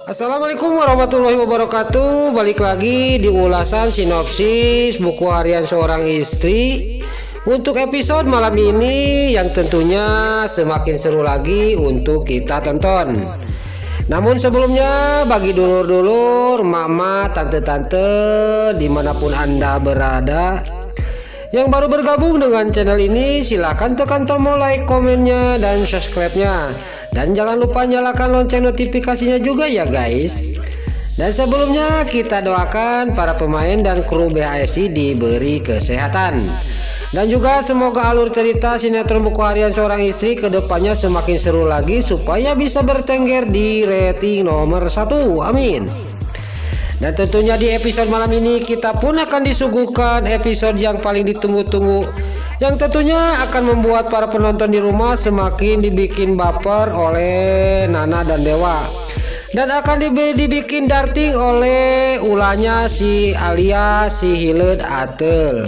Assalamualaikum warahmatullahi wabarakatuh. Balik lagi di ulasan sinopsis buku harian seorang istri untuk episode malam ini yang tentunya semakin seru lagi untuk kita tonton. Namun sebelumnya bagi dulur-dulur, mama, tante-tante dimanapun Anda berada yang baru bergabung dengan channel ini, silahkan tekan tombol like, komennya, dan subscribe-nya. Dan jangan lupa nyalakan lonceng notifikasinya juga ya guys. Dan sebelumnya kita doakan para pemain dan kru BHSI diberi kesehatan. Dan juga semoga alur cerita sinetron buku harian seorang istri kedepannya semakin seru lagi supaya bisa bertengger di rating nomor 1. Amin. Dan tentunya di episode malam ini kita pun akan disuguhkan episode yang paling ditunggu-tunggu, yang tentunya akan membuat para penonton di rumah semakin dibikin baper oleh Nana dan Dewa, dan akan dibikin darting oleh ulahnya si Alia si Hileud Atel.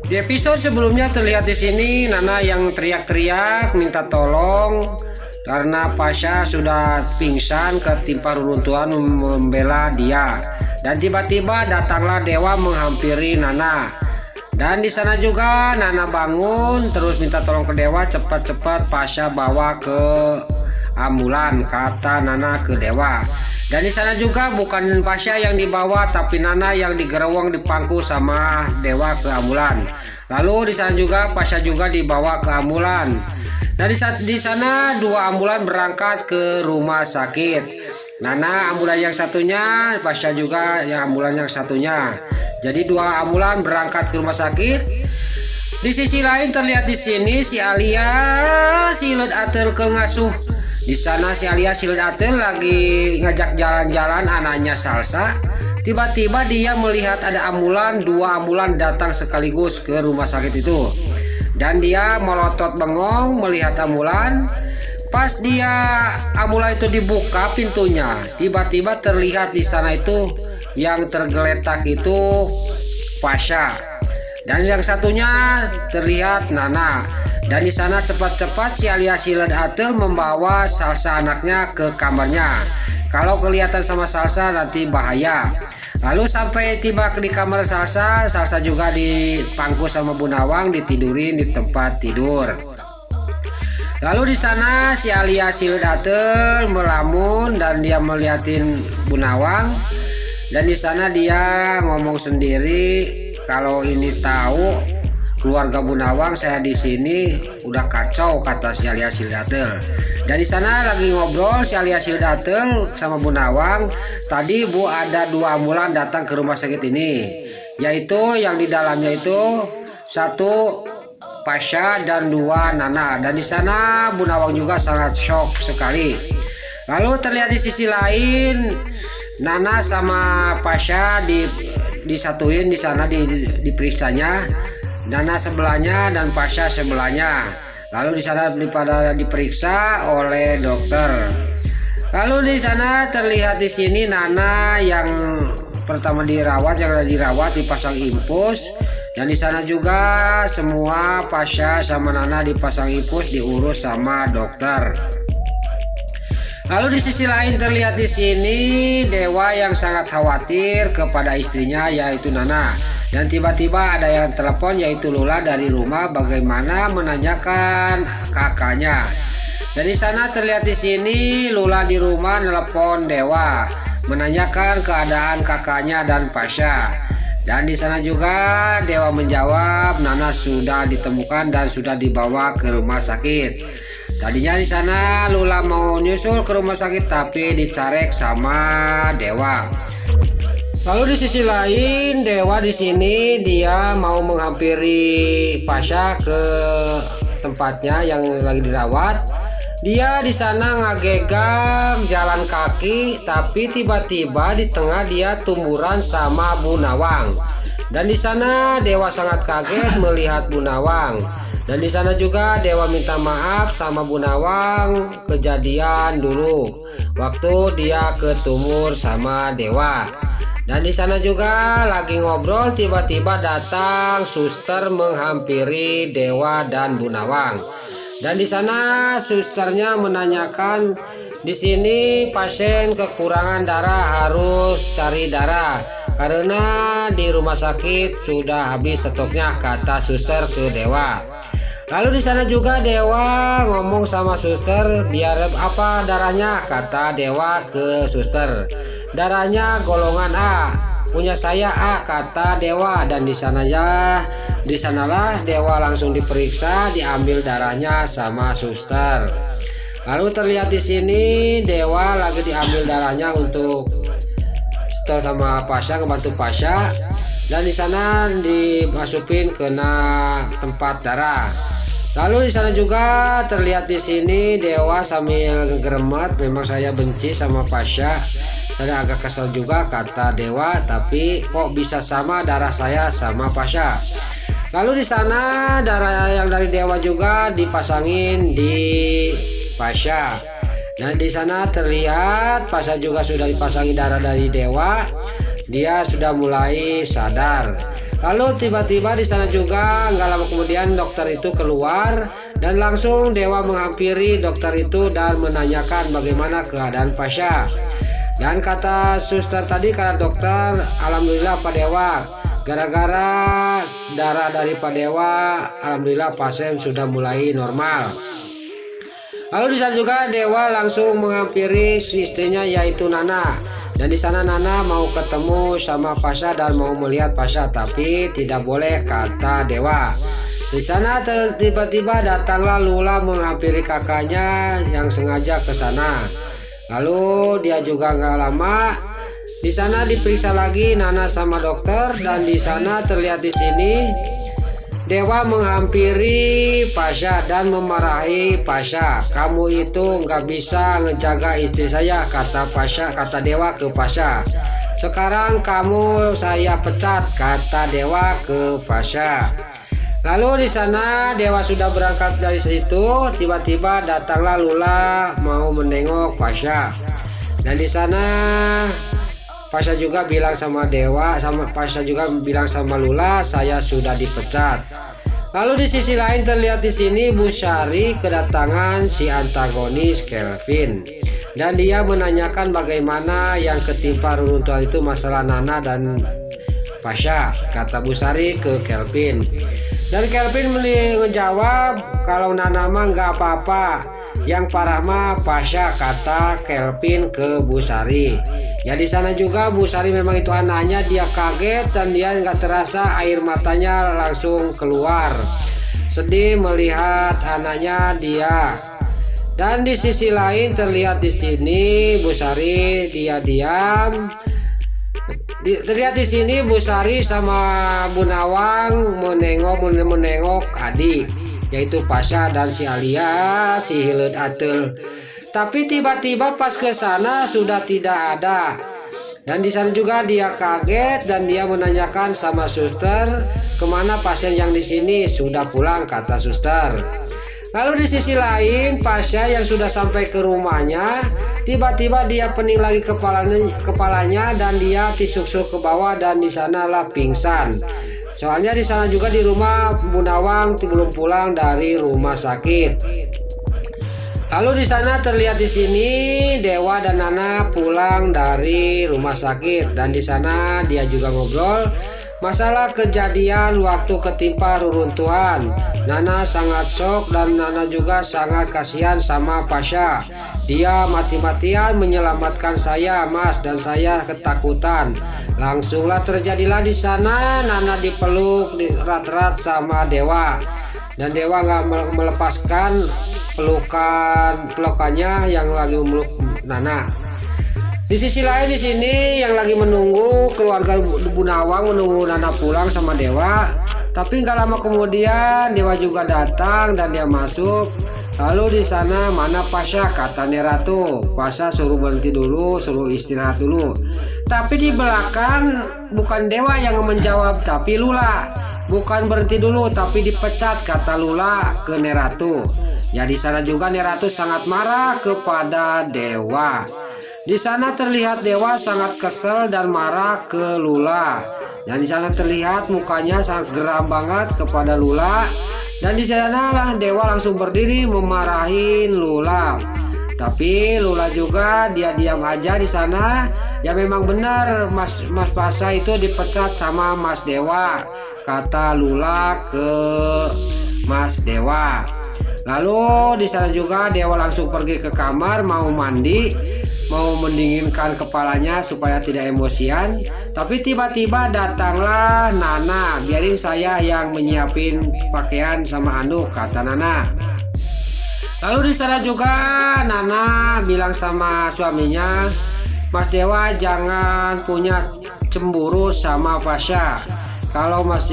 Di episode sebelumnya terlihat di sini Nana yang teriak-teriak minta tolong karena Pasha sudah pingsan ketimpa reruntuhan membela dia, dan tiba-tiba datanglah Dewa menghampiri Nana. Dan di sana juga Nana bangun terus minta tolong ke Dewa, cepat-cepat Pasha bawa ke ambulan, kata Nana ke Dewa. Dan di sana juga bukan Pasha yang dibawa tapi Nana yang digerowong dipangku sama Dewa ke ambulan. Lalu di sana juga Pasha juga dibawa ke ambulan. Nah di sana dua ambulan berangkat ke rumah sakit. Nana ambulan yang satunya, Pasha juga yang ambulan yang satunya. Jadi dua ambulan berangkat ke rumah sakit. Di sisi lain terlihat di sini si Alia si Hileud Atel ke ngasuh. Di sana si Alia si Hileud Atel lagi ngajak jalan-jalan anaknya Salsa. Tiba-tiba dia melihat ada ambulan, dua ambulan datang sekaligus ke rumah sakit itu. Dan dia melotot bengong melihat ambulan. Pas ambulan itu dibuka pintunya, tiba-tiba terlihat di sana itu yang tergeletak itu Pasha, dan yang satunya terlihat Nana. Dan di sana cepat-cepat si Alia si Hileud Atel membawa Salsa anaknya ke kamarnya. Kalau kelihatan sama Salsa nanti bahaya. Lalu sampai tiba di kamar Salsa juga dipangku sama Bu Nawang, ditidurin di tempat tidur. Lalu di sana si Alia si Hileud Atel melamun dan dia melihatin Bu Nawang. Dan di sana dia ngomong sendiri, kalau ini tahu keluarga Bu Nawang saya di sini udah kacau, kata si Alia si Hileud Atel. Dan di sana lagi ngobrol si Alia si Hileud Atel sama Bu Nawang. Tadi Bu ada dua ambulan datang ke rumah sakit ini, yaitu yang di dalamnya itu satu Pasha dan dua Nana. Dan di sana Bu Nawang juga sangat shock sekali. Lalu terlihat di sisi lain Nana sama Pasha disatuin di sana diperiksanya. Nana sebelahnya dan Pasha sebelahnya. Lalu di sana pada diperiksa oleh dokter. Lalu di sana terlihat di sini Nana yang pertama dirawat, dipasang infus. Dan di sana juga semua Pasha sama Nana dipasang infus, diurus sama dokter. Lalu di sisi lain terlihat di sini Dewa yang sangat khawatir kepada istrinya yaitu Nana. Dan tiba-tiba ada yang telepon yaitu Lula dari rumah bagaimana menanyakan kakaknya. Dan di sana terlihat di sini Lula di rumah telepon Dewa menanyakan keadaan kakaknya dan Pasha. Dan di sana juga Dewa menjawab Nana sudah ditemukan dan sudah dibawa ke rumah sakit. Tadinya di sana Lula mau nyusul ke rumah sakit tapi dicarek sama Dewa. Lalu di sisi lain Dewa di sini dia mau menghampiri Pasha ke tempatnya yang lagi dirawat. Dia di sana ngagegang jalan kaki, tapi tiba-tiba di tengah dia tumburan sama Bu Nawang. Dan di sana Dewa sangat kaget melihat Bu Nawang. Dan di sana juga Dewa minta maaf sama Bu Nawang kejadian dulu waktu dia ketumur sama Dewa. Dan di sana juga lagi ngobrol, tiba-tiba datang suster menghampiri Dewa dan Bu Nawang. Dan di sana susternya menanyakan, di sini pasien kekurangan darah, harus cari darah karena di rumah sakit sudah habis stoknya, kata suster ke Dewa. Lalu di sana juga Dewa ngomong sama suster, biar apa darahnya, kata Dewa ke suster. Darahnya golongan A, punya saya A, kata Dewa. Dan di sanalah Dewa langsung diperiksa, diambil darahnya sama suster. Lalu terlihat di sini Dewa lagi diambil darahnya untuk suster sama Pasha, ngebantu Pasha. Dan di sana dimasukin kena tempat darah. Lalu di sana juga terlihat di sini Dewa sambil ngegeremet, memang saya benci sama Pasha. Saya agak kesel juga, kata Dewa, tapi kok bisa sama darah saya sama Pasha. Lalu di sana darah yang dari Dewa juga dipasangin di Pasha. Dan di sana terlihat Pasha juga sudah dipasangi darah dari Dewa. Dia sudah mulai sadar. Lalu tiba-tiba di sana juga nggak lama kemudian dokter itu keluar dan langsung Dewa menghampiri dokter itu dan menanyakan bagaimana keadaan Pasha. Dan kata suster tadi, kata dokter, alhamdulillah Pak Dewa, gara-gara darah dari Pak Dewa, alhamdulillah pasien sudah mulai normal. Lalu di sana juga Dewa langsung menghampiri istrinya yaitu Nana. Dan di sana Nana mau ketemu sama Pasha dan mau melihat Pasha, tapi tidak boleh, kata Dewa. Di sana tiba-tiba datanglah Lula menghampiri kakaknya yang sengaja ke sana. Lalu dia juga nggak lama di sana diperiksa lagi Nana sama dokter. Dan di sana terlihat di sini Dewa menghampiri Pasha dan memarahi Pasha. Kamu itu nggak bisa ngejaga istri saya, kata Pasha, kata Dewa ke Pasha. Sekarang kamu saya pecat, kata Dewa ke Pasha. Lalu di sana Dewa sudah berangkat dari situ, tiba-tiba datanglah Lula mau menengok Pasha. Dan di sana Pasha juga bilang sama Dewa, Pasha juga bilang sama Lula, saya sudah dipecat. Lalu di sisi lain terlihat di sini Bu Sari kedatangan si antagonis Kelvin. Dan dia menanyakan bagaimana yang ketimpa reruntuhan itu masalah Nana dan Pasha, kata Bu Sari ke Kelvin. Dan Kelvin menjawab kalau Nana mah nggak apa-apa, yang parah mah Pasha, kata Kelvin ke Bu Sari. Ya di sana juga Bu Sari memang itu anaknya, dia kaget dan dia nggak terasa air matanya langsung keluar, sedih melihat anaknya dia. Dan di sisi lain terlihat di sini Bu Sari dia diam. Terlihat di sini Bu Sari sama Bu Nawang menengok adik yaitu Pasha dan si Alia, si Hileud Atel. Tapi tiba-tiba pas ke sana sudah tidak ada. Dan di sana juga dia kaget dan dia menanyakan sama suster, kemana pasien yang di sini, sudah pulang, kata suster. Lalu di sisi lain Pasha yang sudah sampai ke rumahnya, tiba-tiba dia pening lagi kepalanya dan dia tisuk-tisuk ke bawah dan di sanalah pingsan. Soalnya di sana juga di rumah Bu Nawang belum pulang dari rumah sakit. Lalu di sana terlihat di sini Dewa dan Nana pulang dari rumah sakit dan di sana dia juga ngobrol masalah kejadian waktu ketimpa reruntuhan. Nana sangat shock dan Nana juga sangat kasihan sama Pasha. Dia mati-matian menyelamatkan saya, Mas, dan saya ketakutan. Langsunglah terjadilah di sana Nana dipeluk erat-erat sama Dewa. Dan Dewa nggak melepaskan pelukannya yang lagi memeluk Nana. Di sisi lain di sini yang lagi menunggu keluarga Bu Nawang menunggu Nana pulang sama Dewa. Tapi nggak lama kemudian Dewa juga datang dan dia masuk. Lalu di sana mana Pasha, kata Neratu. Pasha suruh berhenti dulu, suruh istirahat dulu. Tapi di belakang bukan Dewa yang menjawab tapi Lula. Bukan berhenti dulu tapi dipecat, kata Lula ke Neratu. Ya di sana juga Neratu sangat marah kepada Dewa. Di sana terlihat Dewa sangat kesel dan marah ke Lula. Dan di sana terlihat mukanya sangat geram banget kepada Lula. Dan di sana Dewa langsung berdiri memarahin Lula. Tapi Lula juga dia diam aja di sana. Ya memang benar Mas Pasha itu dipecat sama Mas Dewa, kata Lula ke Mas Dewa. Lalu di sana juga Dewa langsung pergi ke kamar mau mandi, mau mendinginkan kepalanya supaya tidak emosian. Tapi tiba-tiba datanglah Nana. Biarin saya yang menyiapin pakaian sama handuk, kata Nana. Lalu di sana juga Nana bilang sama suaminya, Mas Dewa jangan punya cemburu sama Pasha. Kalau Mas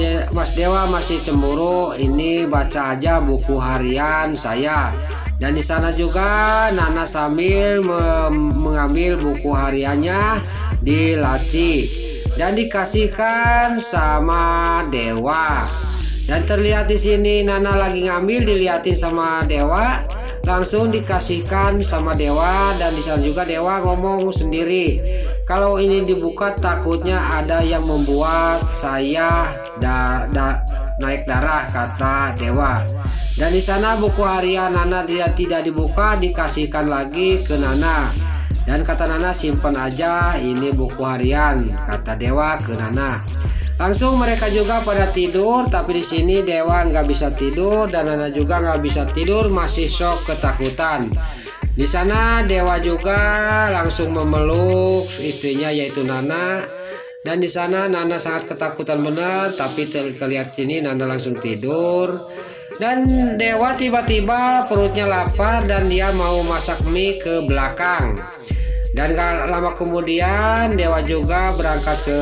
Dewa masih cemburu, ini baca aja buku harian saya. Dan di sana juga Nana sambil mengambil buku hariannya di laci dan dikasihkan sama Dewa. Dan terlihat di sini Nana lagi ngambil, dilihatin sama Dewa, langsung dikasihkan sama Dewa. Dan di sana juga Dewa ngomong sendiri, kalau ini dibuka takutnya ada yang membuat saya naik darah, kata Dewa. Dan di sana buku harian Nana tidak dibuka, dikasihkan lagi ke Nana. Dan kata Nana, simpan aja ini buku harian, kata Dewa ke Nana. Langsung mereka juga pada tidur, tapi di sini Dewa nggak bisa tidur dan Nana juga nggak bisa tidur, masih shock ketakutan. Di sana Dewa juga langsung memeluk istrinya yaitu Nana. Dan di sana Nana sangat ketakutan benar, tapi terlihat sini Nana langsung tidur. Dan Dewa tiba-tiba perutnya lapar dan dia mau masak mie ke belakang. Dan gak lama kemudian Dewa juga berangkat ke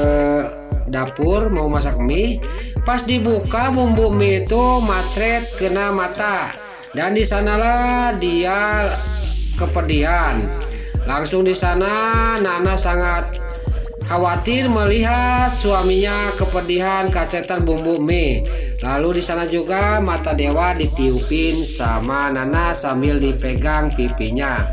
dapur mau masak mie. Pas dibuka bumbu mie itu macret kena mata. Dan di sanalah dia kepedihan. Langsung di sana Nana sangat khawatir melihat suaminya kepedihan kacetan bumbu mie. Lalu di sana juga mata Dewa ditiupin sama Nana sambil dipegang pipinya.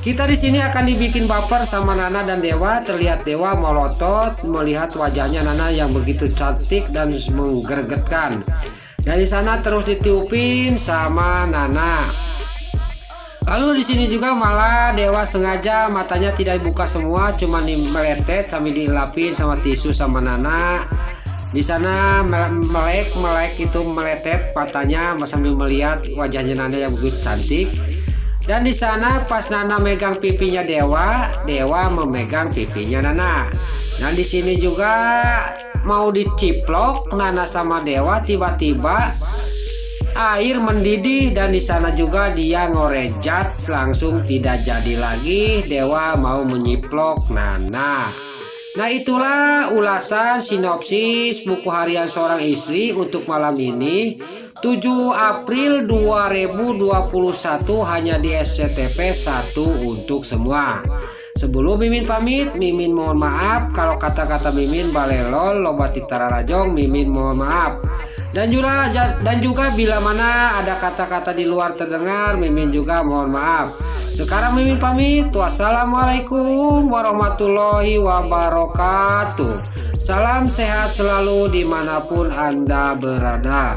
Kita di sini akan dibikin baper sama Nana dan Dewa. Terlihat Dewa melotot melihat wajahnya Nana yang begitu cantik dan menggeregetkan. Dan di sana terus ditiupin sama Nana. Lalu di sini juga malah Dewa sengaja matanya tidak dibuka semua, cuma meletet sambil dielapin sama tisu sama Nana. Di sana melek itu meletet matanya sambil melihat wajahnya Nana yang begitu cantik. Dan di sana pas Nana megang pipinya Dewa, Dewa memegang pipinya Nana. Dan di sini juga mau diciplok Nana sama Dewa, tiba-tiba air mendidih dan di sana juga dia ngorejat, langsung tidak jadi lagi Dewa mau menyiplok Nana. Nah itulah ulasan sinopsis buku harian seorang istri untuk malam ini 7 April 2021 hanya di SCTV 1 untuk semua. Sebelum Mimin pamit, Mimin mohon maaf kalau kata-kata Mimin balelol loba titararajong, Mimin mohon maaf. Dan juga bila mana ada kata-kata di luar terdengar, Mimin juga mohon maaf. Sekarang Mimin pamit. Wassalamualaikum warahmatullahi wabarakatuh. Salam sehat selalu dimanapun Anda berada.